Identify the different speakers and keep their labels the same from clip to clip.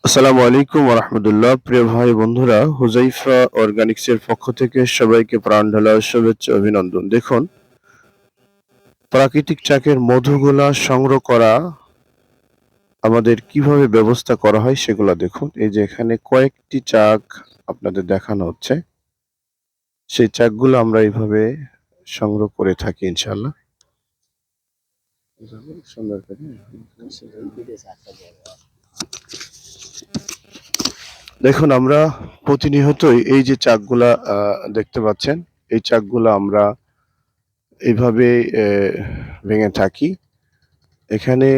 Speaker 1: আসসালামু আলাইকুম ওয়া রাহমাতুল্লাহ। প্রিয় ভাই বন্ধুরা, হুযায়ফা অর্গানিক্সের পক্ষ থেকে সবাইকে প্রাণ ঢালা শুভেচ্ছা অভিনন্দন। দেখুন, প্রাকৃতিক চাকের মধুগুলা সংগ্রহ করা আমাদের কিভাবে ব্যবস্থা করা হয় সেগুলা দেখুন। এই যে এখানে কয়েকটি চাক আপনাদের দেখানো হচ্ছে। সেই চাকগুলো আমরা এইভাবে সংগ্রহ করে থাকি ইনশাআল্লাহ। সুন্দর করে। দেখুন, আমরা প্রতিনিয়তই এই যে চাকগুলা দেখতে পাচ্ছেন, এই চাকগুলা আমরা এইভাবে ভেঙে থাকি। এখানে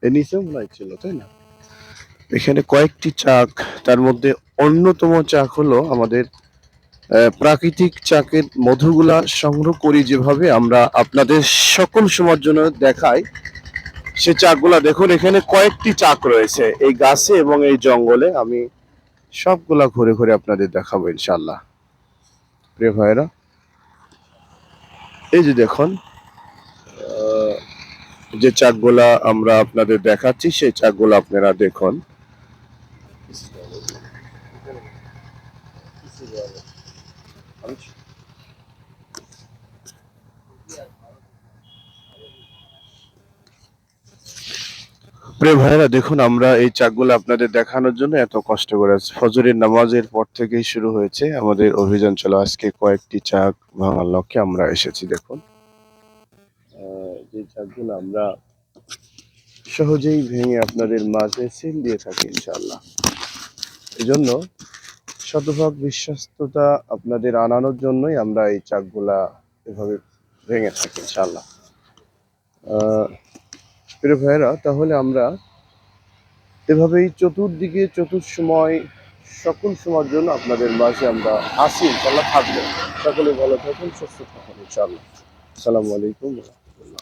Speaker 1: এর নিচেও মনে হয় ছিল, তাই না? এখানে কয়েকটি চাক, তার মধ্যে অন্যতম চাক হলো আমাদের প্রাকৃতিক চাকের মধুগুলা সংগ্রহ করি যেভাবে আমরা আপনাদের সকল সময়ের জন্য দেখাই। সে চাকগুলা দেখুন, এখানে কয়েকটি চাক রয়েছে এই গাছে এবং এই জঙ্গলে। আমি সবগুলা ঘুরে ঘুরে আপনাদের দেখাবো ইনশাআল্লাহ। প্রিয় ভাইয়েরা, এই যে দেখুন, আহ, যে চাকগুলা আমরা আপনাদের দেখাচ্ছি সেই চাকগুলো আপনারা দেখুন। প্রিয় ভাইয়েরা, দেখুন, আমরা এই চাকগুলো আপনাদের দেখানোর জন্য এত কষ্ট করে আছি। ফজরের নামাজের পর থেকেই শুরু হয়েছে আমাদের অভিযান চলো। আজকে কয়েকটি চাক ভাঙার লক্ষ্যে আমরা এসেছি। দেখুন, যে চাকগুলো আমরা সহজেই ভেঙে আপনাদের মাঝে সিল দিয়ে থাকি ইনশাআল্লাহ। এজন্য শতভাগ বিশ্বস্ততা আপনাদের আনানোর জন্যই আমরা এই চাকগুলা এভাবে ভেঙে থাকি ইনশাআল্লাহ। প্রিয় ভাইয়েরা, তাহলে আমরা এভাবেই চতুর্দিকে চতুর্সময় সকল সময়ের জন্য আপনাদের মাঝে আমরা আসি ইনশাআল্লাহ, থাকবো। সকলে ভালো থাকুন, সুস্থ থাকুন ইনশাআল্লাহ। আসসালামু আলাইকুম ওয়া রাহমাতুল্লাহ।